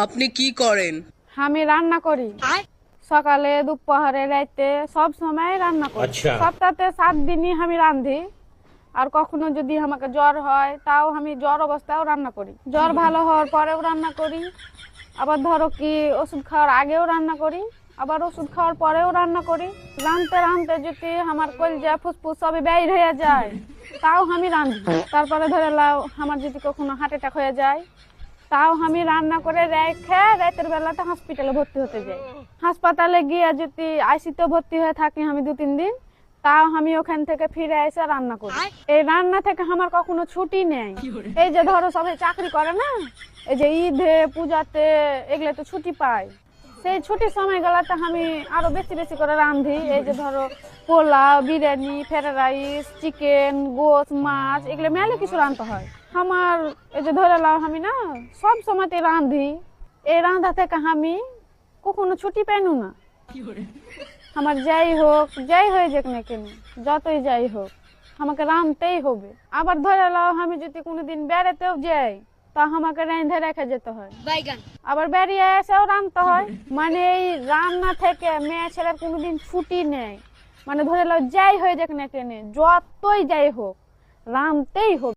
আপনি কি করেন? আমি রান্না করি। সকালে, দুপুরে, রাতে সব সময় রান্না করি। সপ্তাহে 7 দিনই আমি রাঁধি। আর কখনো যদি আমাকে জ্বর হয় তাও আমি জ্বর অবস্থায়ও রান্না করি। জ্বর ভালো হওয়ার পরেও রান্না করি। আবার ধরো কি ওষুধ খাওয়ার আগেও রান্না করি, আবার ওষুধ খাওয়ার পরেও রান্না করি। রাঁধতে রাঁধতে যদি আমার কলজা ফুসফুস সবই বের হয়ে যায় তাও আমি রাঁধি। তারপরে ধরে লাও আমার যদি কখনো হার্ট অ্যাটাক হয়ে যায় তাও আমি রান্না করে রেখে রাতের বেলাটা হসপিটালে ভর্তি হতে যাই। হাসপাতালে গিয়ে যদি আইসিতে ভর্তি হয়ে থাকি আমি 2-3 দিন, তাও আমি ওখান থেকে ফিরে এসে রান্না করি। এই রান্না থেকে আমার কখনো ছুটি নেই। এই যে ধরো সবাই চাকরি করে না, এই যে ঈদে পূজাতে এগুলো তো ছুটি পায়, সেই ছুটির সময়গুলোতে আমি আরো বেশি বেশি করে রাঁধি। এই যে ধরো pulao, biryani, fried rice, chicken, গোস, মাছ, এগুলো মেলে কিছু রাঁধতে হয় আমার। এই যে ধরে লাও আমি না সব সময়তে রাঁধি। এই রাঁধা থেকে আমি কখনো ছুটি পাইনু না। আমার যাই হোক, যাই হয়ে যাক না কেন, যতই যাই হোক আমাকে রাঁধতেই হবে। আবার ধরে লাও আমি যদি কোনোদিন বেড়াতেও যাই তা আমাকে রাঁধে রেখে যেতে হয়। আবার বেরিয়ে এসেও রাঁধতে হয়। মানে এই রান্না থেকে মেয়ে ছেলের কোনোদিন ছুটি নেই। মানে ধরে লাও যাই হয়ে যাক না কেন, যতই যাই হোক রাঁধতেই হবে।